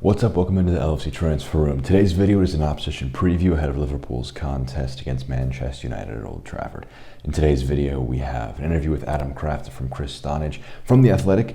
What's up? Welcome into the LFC Transfer Room. Today's video is an opposition preview ahead of Liverpool's contest against Manchester United at Old Trafford. In today's video, we have an interview with Crafton from Crafton from The Athletic,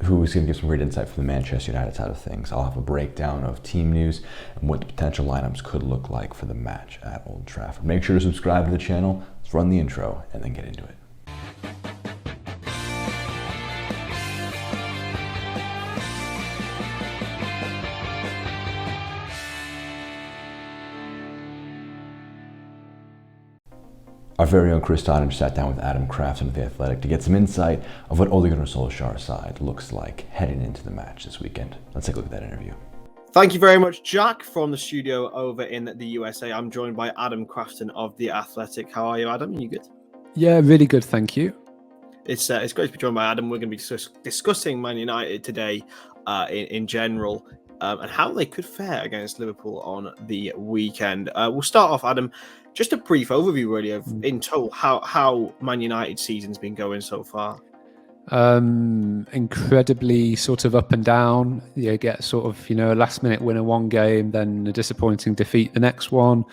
who is going to give some great insight from the Manchester United side of things. I'll have a breakdown of team news and what the potential lineups could look like for the match at Old Trafford. Make sure to subscribe to the channel. Let's run the intro and then get into it. Our very own Crafton sat down with Crafton of The Athletic to get some insight of what Ole Gunnar Solskjaer's side looks like heading into the match this weekend. Let's take a look at that interview. Thank you very much, Jack, from the studio over in the USA. I'm joined by Crafton of The Athletic. How are you, Adam? Are you good? Yeah, really good, thank you. It's great to be joined by Adam. We're going to be discussing Man United today in general and how they could fare against Liverpool on the weekend. We'll start off, Adam, just a brief overview, really, of in total how Man United's season's been going so far. Incredibly sort of up and down. You get sort of, a last minute winner one game, then a disappointing defeat the next one.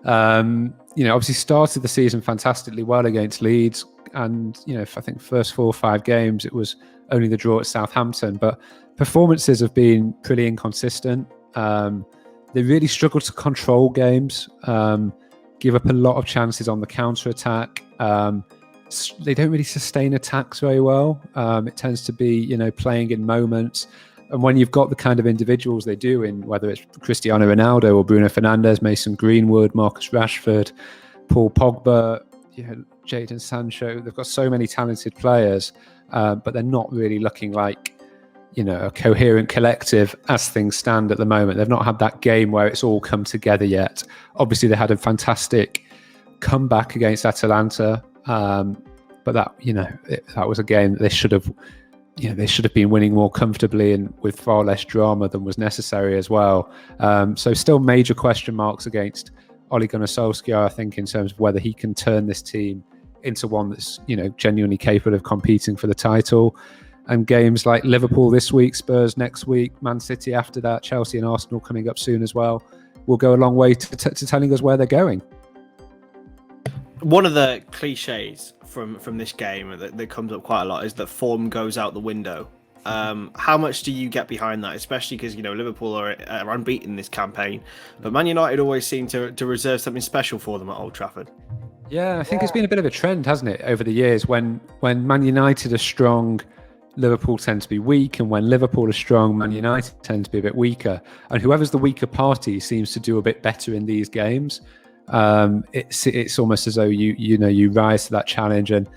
Obviously started the season fantastically well against Leeds. And, I think first 4 or 5 games, it was only the draw at Southampton. But performances have been pretty inconsistent. They really struggle to control games, give up a lot of chances on the counter-attack. They don't really sustain attacks very well. It tends to be, playing in moments. And when you've got the kind of individuals they do in, whether it's Cristiano Ronaldo or Bruno Fernandes, Mason Greenwood, Marcus Rashford, Paul Pogba, Jadon Sancho, they've got so many talented players, but they're not really looking like, a coherent collective as things stand at the moment. They've not had that game where it's all come together yet. Obviously, they had a fantastic comeback against Atalanta, but that that was a game that they should have been winning more comfortably and with far less drama than was necessary as well. So still major question marks against Ole Gunnar Solskjaer, I think, in terms of whether he can turn this team into one that's genuinely capable of competing for the title. And games like Liverpool this week, Spurs next week, Man City after that, Chelsea and Arsenal coming up soon as well, will go a long way to telling us where they're going. One of the cliches from this game that comes up quite a lot is that form goes out the window. How much do you get behind that, especially because Liverpool are unbeaten this campaign, but Man United always seem to reserve something special for them at Old Trafford? Yeah, I think it's been a bit of a trend, hasn't it, over the years? When Man United are strong, Liverpool tend to be weak, and when Liverpool are strong, Man United tend to be a bit weaker. And whoever's the weaker party seems to do a bit better in these games. It's almost as though you rise to that challenge, and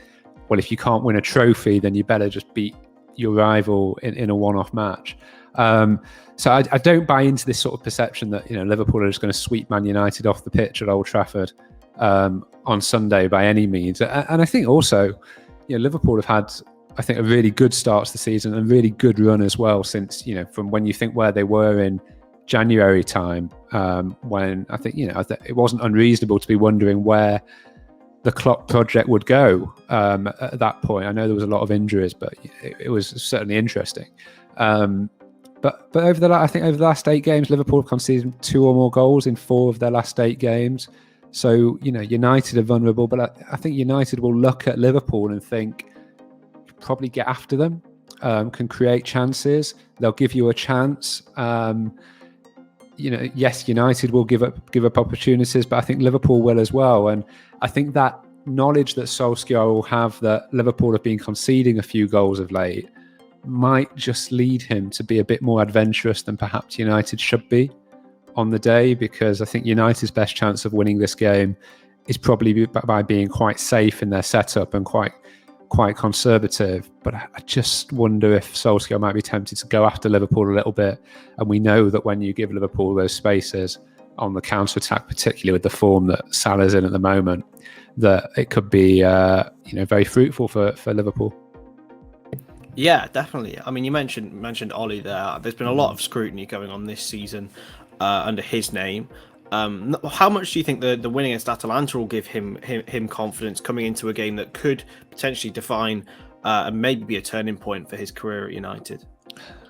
well, if you can't win a trophy, then you better just beat your rival in a one-off match. So I don't buy into this sort of perception that Liverpool are just going to sweep Man United off the pitch at Old Trafford on Sunday by any means. And I think also, Liverpool have had, I think, a really good start to the season and really good run as well since, from when you think where they were in January time, when I think, it wasn't unreasonable to be wondering where the Klopp project would go at that point. I know there was a lot of injuries, but it was certainly interesting. But over the last 8 games, Liverpool have conceded 2 or more goals in 4 of their last 8 games. So, United are vulnerable, but I think United will look at Liverpool and think, probably get after them, can create chances. They'll give you a chance. Yes, United will give up opportunities, but I think Liverpool will as well. And I think that knowledge that Solskjaer will have that Liverpool have been conceding a few goals of late might just lead him to be a bit more adventurous than perhaps United should be on the day, because I think United's best chance of winning this game is probably by being quite safe in their setup and quite conservative. But I just wonder if Solskjaer might be tempted to go after Liverpool a little bit. And we know that when you give Liverpool those spaces on the counter-attack, particularly with the form that Salah's in at the moment, that it could be very fruitful for Liverpool. Yeah, definitely. I mean, you mentioned Ole there. There's been a lot of scrutiny going on this season under his name. How much do you think the win against Atalanta will give him confidence coming into a game that could potentially define and maybe be a turning point for his career at United?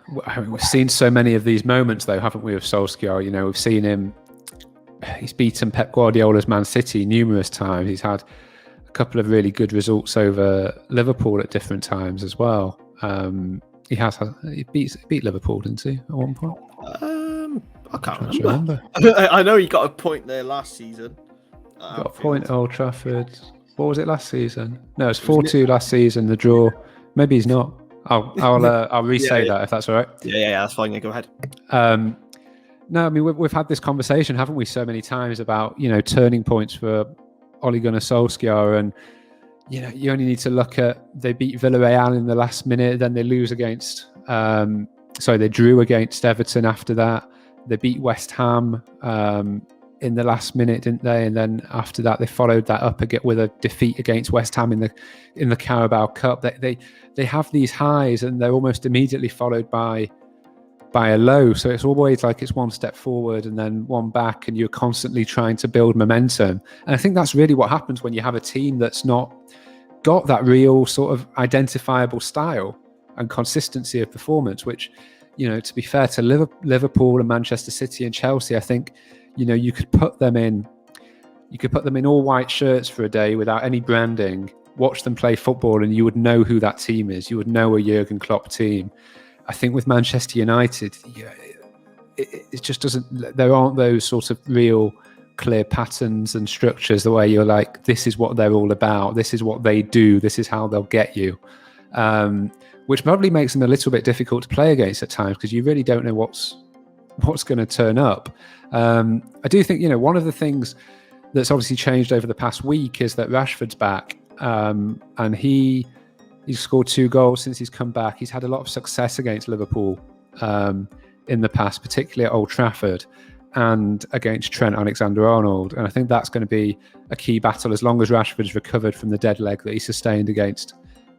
we've seen so many of these moments, though, haven't we, of Solskjaer? You know, we've seen him. He's beaten Pep Guardiola's Man City numerous times. He's had a couple of really good results over Liverpool at different times as well. He beat Liverpool, didn't he, at one point? I can't remember. I know he got a point there last season. Got a point at Old Trafford. What was it last season? No, it's 4-2 last season. The draw. Maybe he's not. I'll re-say that if that's all right. Yeah, that's fine. Yeah, go ahead. No, I mean we've had this conversation, haven't we, so many times about, you know, turning points for Ole Gunnar Solskjaer, and you know, you only need to look at, they beat Villarreal in the last minute, then they lose against they drew against Everton after that. They beat West Ham in the last minute, didn't they? And then after that, they followed that up again with a defeat against West Ham in the Carabao Cup. They have these highs, and they're almost immediately followed by a low. So it's always like it's one step forward and then one back, and you're constantly trying to build momentum. And I think that's really what happens when you have a team that's not got that real sort of identifiable style and consistency of performance, which, you know, to be fair to Liverpool and Manchester City and Chelsea, I think, you know, you could put them in all white shirts for a day without any branding, watch them play football, and you would know who that team is. You would know a Jurgen Klopp team. I think with Manchester United, it just doesn't, there aren't those sort of real clear patterns and structures the way you're like, this is what they're all about, this is what they do, this is how they'll get you, which probably makes them a little bit difficult to play against at times, because you really don't know what's going to turn up. I do think, you know, one of the things that's obviously changed over the past week is that Rashford's back, and he's scored 2 goals since he's come back. He's had a lot of success against Liverpool in the past, particularly at Old Trafford and against Trent Alexander-Arnold. And I think that's going to be a key battle as long as Rashford's recovered from the dead leg that he sustained against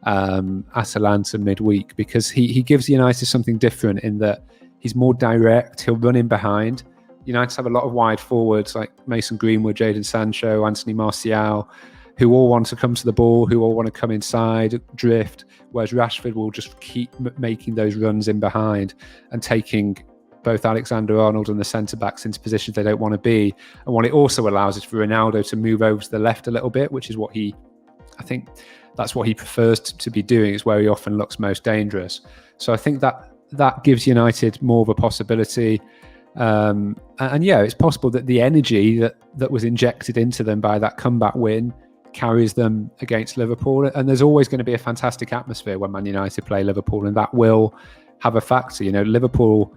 Atalanta midweek, because he gives United something different in that he's more direct. He'll run in behind. United have a lot of wide forwards like Mason Greenwood, Jadon Sancho, Anthony Martial, who all want to come to the ball, who all want to come inside, drift, whereas Rashford will just keep making those runs in behind and taking both Alexander-Arnold and the centre-backs into positions they don't want to be. And what it also allows is for Ronaldo to move over to the left a little bit, which is what I think that's what he prefers to be doing. It's where he often looks most dangerous. So I think that gives United more of a possibility. And yeah, it's possible that the energy that was injected into them by that comeback win carries them against Liverpool. And there's always going to be a fantastic atmosphere when Man United play Liverpool, and that will have a factor. You know, Liverpool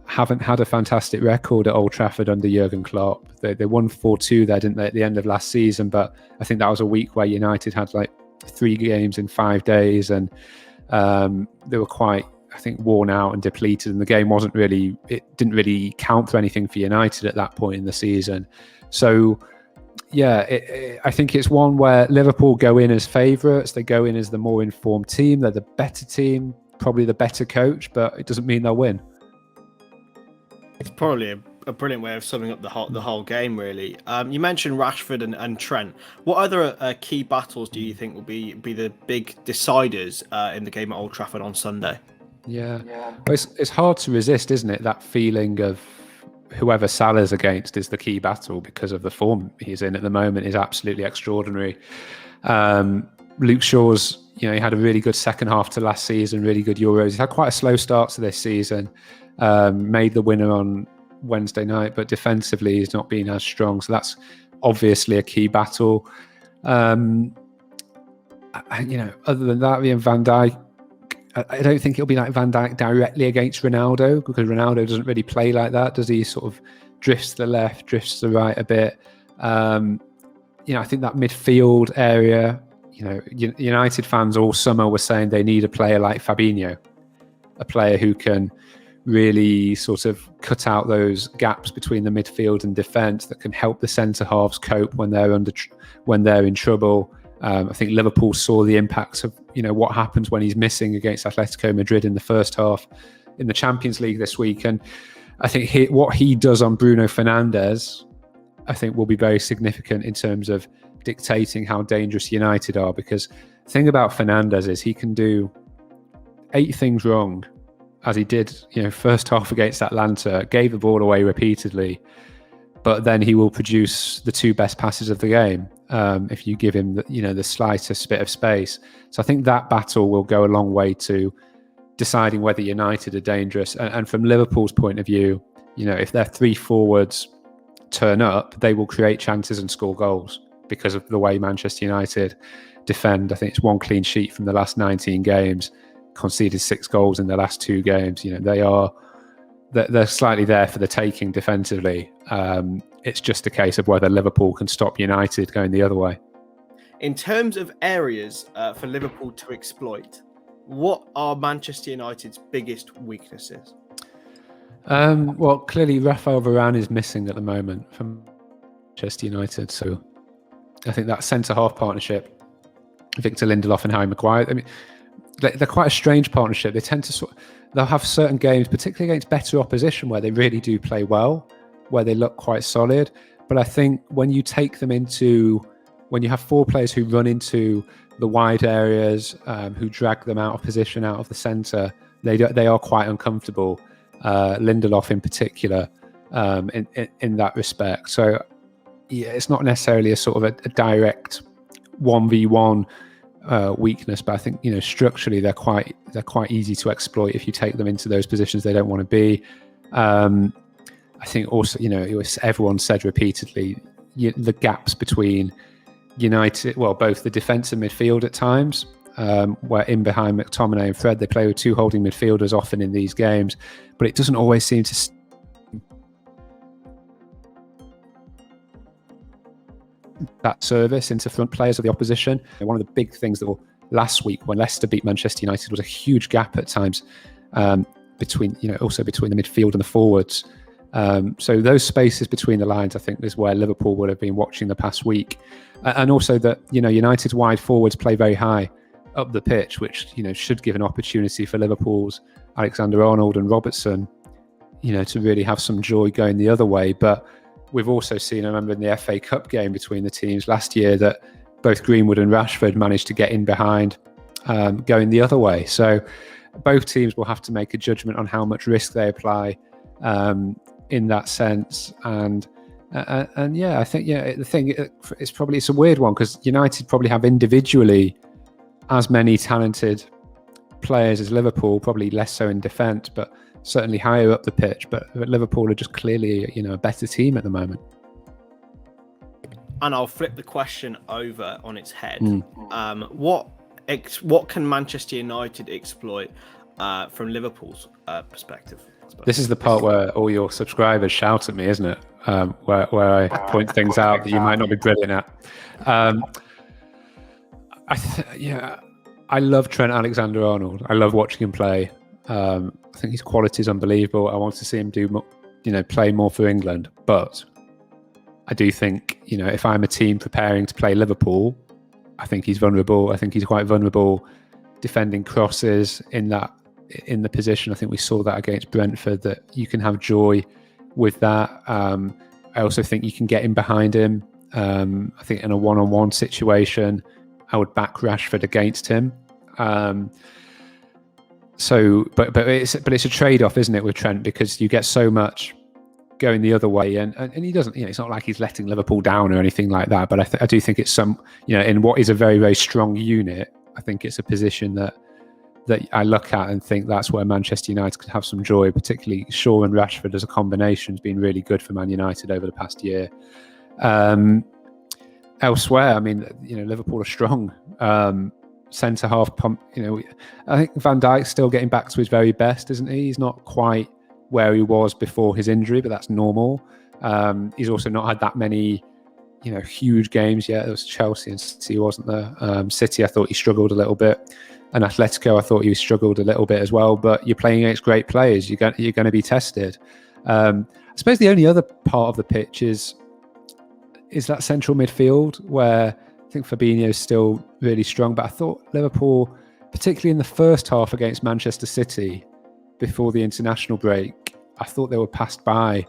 haven't had a fantastic record at Old Trafford under Jurgen Klopp. They won 4-2 there, didn't they, at the end of last season? But I think that was a week where United had like 3 games in 5 days, and they were quite, I think, worn out and depleted, and the game didn't really count for anything for United at that point in the season. So yeah, I think it's one where Liverpool go in as favourites. They go in as the more informed team. They're the better team, probably the better coach, but it doesn't mean they'll win. It's probably a brilliant way of summing up the whole game, really. You mentioned Rashford and Trent. What other key battles do you think will be the big deciders in the game at Old Trafford on Sunday? Yeah. Well, it's hard to resist, isn't it? That feeling of whoever Salah's against is the key battle, because of the form he's in at the moment is absolutely extraordinary. Luke Shaw's, you know, he had a really good second half to last season, really good Euros. He's had quite a slow start to this season. Made the winner on Wednesday night, but defensively he's not been as strong. So that's obviously a key battle. You know, other than that, Van Dijk, I don't think it'll be like Van Dijk directly against Ronaldo, because Ronaldo doesn't really play like that, does he? Sort of drifts to the left, drifts to the right a bit. You know, I think that midfield area, you know, United fans all summer were saying they need a player like Fabinho, a player who can really sort of cut out those gaps between the midfield and defence, that can help the centre halves cope when they're in trouble. I think Liverpool saw the impacts of, you know, what happens when he's missing against Atletico Madrid in the first half in the Champions League this week. And I think what he does on Bruno Fernandes, I think, will be very significant in terms of dictating how dangerous United are. Because the thing about Fernandes is he can do 8 things wrong as he did, first half against Atlanta, gave the ball away repeatedly, but then he will produce the 2 best passes of the game if you give him the slightest bit of space. So I think that battle will go a long way to deciding whether United are dangerous. And from Liverpool's point of view, if their 3 forwards turn up, they will create chances and score goals because of the way Manchester United defend. I think it's 1 clean sheet from the last 19 games, conceded 6 goals in the last 2 games. They're slightly there for the taking defensively. It's just a case of whether Liverpool can stop United going the other way. In terms of areas for Liverpool to exploit, what are Manchester United's biggest weaknesses? Well, clearly Rafael Varane is missing at the moment from Manchester United. So I think that centre-half partnership, Victor Lindelof and Harry Maguire, I mean, they're quite a strange partnership. They tend to they'll have certain games, particularly against better opposition, where they really do play well, where they look quite solid. But I think when you take them when you have 4 players who run into the wide areas, who drag them out of position, out of the centre, they are quite uncomfortable. Lindelof in particular, in that respect. So yeah, it's not necessarily a sort of a direct 1v1 weakness, but I think structurally they're quite easy to exploit if you take them into those positions they don't want to be. I think also everyone said repeatedly the gaps between United, well, both the defence and midfield at times, where in behind McTominay and Fred, they play with 2 holding midfielders often in these games, but it doesn't always seem to that service into front players of the opposition. And one of the big things that last week when Leicester beat Manchester United was a huge gap at times between the midfield and the forwards. So those spaces between the lines, I think, is where Liverpool would have been watching the past week. And also that, United's wide forwards play very high up the pitch, which, should give an opportunity for Liverpool's Alexander-Arnold and Robertson, to really have some joy going the other way. But we've also seen, I remember in the FA Cup game between the teams last year, that both Greenwood and Rashford managed to get in behind going the other way. So both teams will have to make a judgment on how much risk they apply in that sense. And yeah, I think the thing it's a weird one because United probably have individually as many talented players as Liverpool, probably less so in defence, but certainly higher up the pitch. But Liverpool are just clearly a better team at the moment. And I'll flip the question over on its head. What can Manchester United exploit from Liverpool's perspective? This is the part where all your subscribers shout at me, isn't it? Where I point things out that you might not be brilliant at. I love Trent Alexander-Arnold. I love watching him play. I think his quality is unbelievable. I want to see him play more for England. But I do think, if I'm a team preparing to play Liverpool, I think he's vulnerable. I think he's quite vulnerable defending crosses in the position. I think we saw that against Brentford, that you can have joy with that. I also think you can get in behind him. I think in a one-on-one situation, I would back Rashford against him. But it's a trade-off, isn't it, with Trent, because you get so much going the other way, and he doesn't. It's not like he's letting Liverpool down or anything like that. But I do think it's in what is a very, very strong unit. I think it's a position that I look at and think that's where Manchester United could have some joy, particularly Shaw and Rashford as a combination has been really good for Man United over the past year. Elsewhere, I mean, Liverpool are strong. Centre half pump. I think Van Dijk's still getting back to his very best, isn't he? He's not quite where he was before his injury, but that's normal. He's also not had that many, huge games yet. There was Chelsea and City, wasn't there? City, I thought he struggled a little bit, and Atletico, I thought he struggled a little bit as well. But you're playing against great players. You're going to be tested. I suppose the only other part of the pitch is that central midfield where I think Fabinho is still really strong. But I thought Liverpool, particularly in the first half against Manchester City before the international break, I thought they were passed by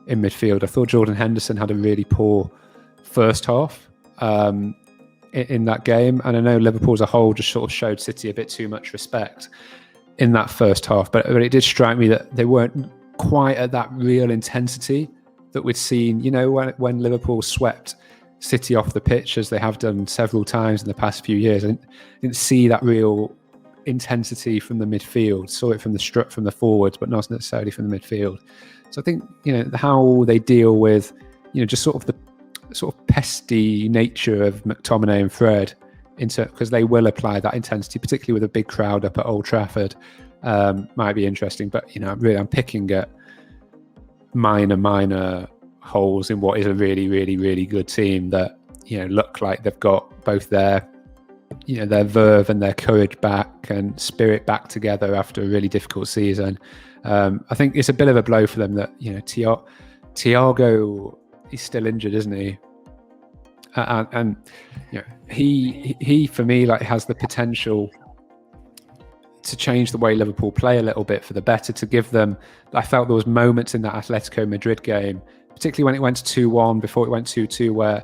in midfield. I thought Jordan Henderson had a really poor first half in that game. And I know Liverpool as a whole just sort of showed City a bit too much respect. in that first half, but it did strike me that they weren't quite at that real intensity that we'd seen, when Liverpool swept City off the pitch, as they have done several times in the past few years. I didn't see that real intensity from the midfield. Saw it from the forwards, but not necessarily from the midfield. So I think, how they deal with, just sort of the sort of pesty nature of McTominay and Fred, because they will apply that intensity, particularly with a big crowd up at Old Trafford, might be interesting. But, really, I'm picking at minor holes in what is a really, really, really good team that, look like they've got both their verve and their courage back and spirit back together after a really difficult season. I think it's a bit of a blow for them that, Thiago, he's still injured, isn't he? And he for me, like, has the potential to change the way Liverpool play a little bit for the better, to give them, I felt there was moments in that Atletico Madrid game, particularly when it went to 2-1, before it went 2-2, where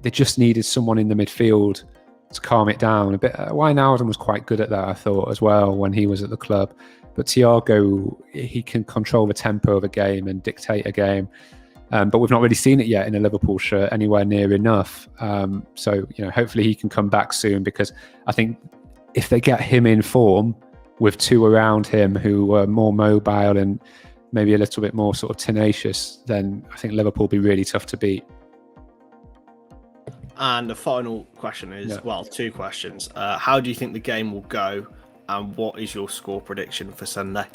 they just needed someone in the midfield to calm it down a bit. Wijnaldum was quite good at that, I thought, as well, when he was at the club. But Thiago, he can control the tempo of a game and dictate a game. But we've not really seen it yet in a Liverpool shirt anywhere near enough. So, hopefully he can come back soon, because I think if they get him in form with two around him who are more mobile and maybe a little bit more sort of tenacious, then I think Liverpool will be really tough to beat. And the final question is, two questions. How do you think the game will go, and what is your score prediction for Sunday?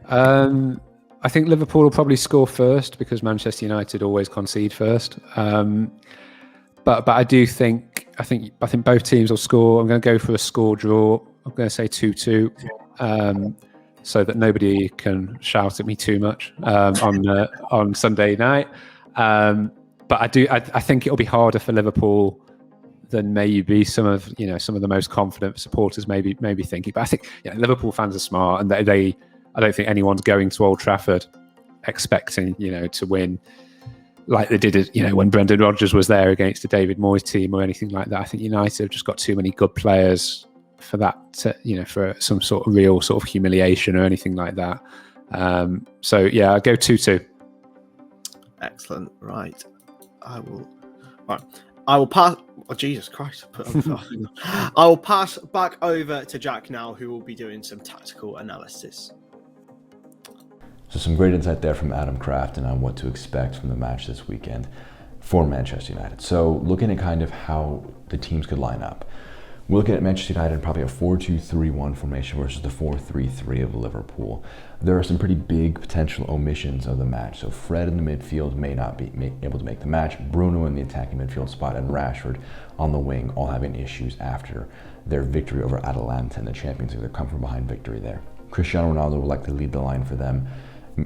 I think Liverpool will probably score first, because Manchester United always concede first. But I do think both teams will score. I'm going to go for a score draw. I'm going to say 2-2, so that nobody can shout at me too much on Sunday night. But I think it'll be harder for Liverpool than maybe some of the most confident supporters maybe thinking. But I think Liverpool fans are smart, and I don't think anyone's going to Old Trafford expecting to win like they did when Brendan Rodgers was there against a David Moyes team or anything like that. I think United have just got too many good players for that for some sort of real sort of humiliation or anything like that. So I'll go 2-2. Excellent. Right. I will pass. Oh, Jesus Christ. I will pass back over to Jack now, who will be doing some tactical analysis. So some great insight there from Adam Crafton on what to expect from the match this weekend for Manchester United. So looking at kind of how the teams could line up, we're looking at Manchester United probably a 4-2-3-1 formation versus the 4-3-3 of Liverpool. There are some pretty big potential omissions of the match. So Fred in the midfield may not be able to make the match. Bruno in the attacking midfield spot, and Rashford on the wing, all having issues after their victory over Atalanta in the Champions League. Their come from behind victory there. Cristiano Ronaldo will likely lead the line for them.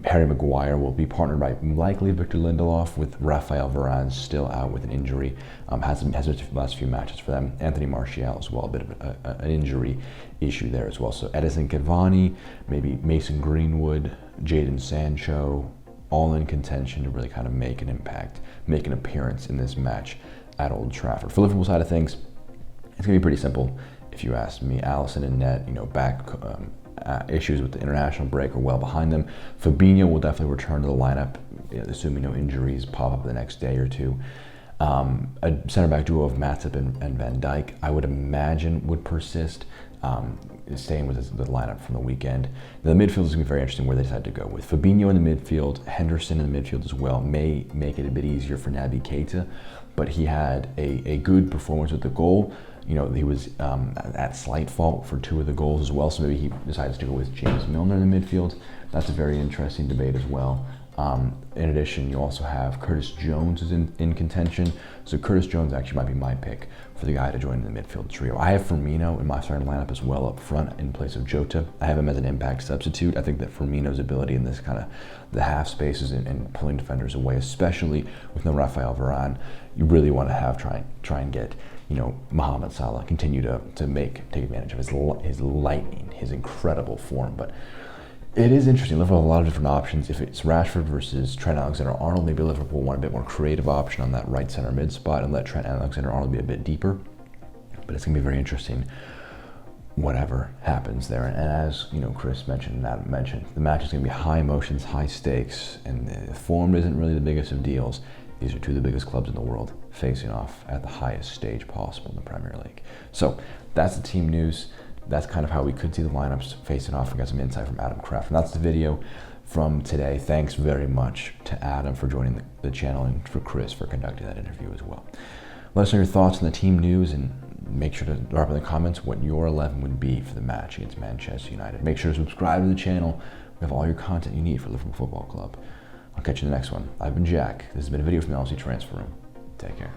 Harry Maguire will be partnered by likely Victor Lindelof, with Rafael Varane still out with an injury. Has missed the last few matches for them. Anthony Martial as well, a bit of an injury issue there as well. So Edison Cavani, maybe Mason Greenwood, Jadon Sancho, all in contention to really kind of make an impact, make an appearance in this match at Old Trafford. For Liverpool side of things, it's going to be pretty simple. If you ask me, Alisson and net, back issues with the international break are well behind them. Fabinho will definitely return to the lineup, assuming no injuries pop up the next day or two. A center-back duo of Matip and Van Dijk, I would imagine, would persist, staying with the lineup from the weekend. The midfield is going to be very interesting where they decide to go with. Fabinho in the midfield, Henderson in the midfield as well, may make it a bit easier for Naby Keita, but he had a good performance with the goal. He was at slight fault for two of the goals as well, so maybe he decides to go with James Milner in the midfield. That's a very interesting debate as well. In addition, you also have Curtis Jones is in contention. So Curtis Jones actually might be my pick for the guy to join in the midfield trio. I have Firmino in my starting lineup as well up front in place of Jota. I have him as an impact substitute. I think that Firmino's ability in this kind of the half spaces and pulling defenders away, especially with no Rafael Varane, you really want to have try and get Mohamed Salah continue to take advantage of his lightning, his incredible form. But it is interesting. Liverpool have a lot of different options. If it's Rashford versus Trent Alexander-Arnold, maybe Liverpool want a bit more creative option on that right center mid spot and let Trent Alexander-Arnold be a bit deeper. But it's going to be very interesting. whatever happens there. And as you know, Chris mentioned and Adam mentioned, the match is going to be high emotions, high stakes, and the form isn't really the biggest of deals. These are two of the biggest clubs in the world facing off at the highest stage possible in the Premier League. So that's the team news. That's kind of how we could see the lineups facing off. We got some insight from Adam Crafton. That's the video from today. Thanks very much to Adam for joining the channel and for Chris for conducting that interview as well. Let us know your thoughts on the team news, and make sure to drop in the comments what your 11 would be for the match against Manchester United. Make sure to subscribe to the channel. We have all your content you need for Liverpool Football Club. I'll catch you in the next one. I've been Jack. This has been a video from the LFC Transfer Room. Take care.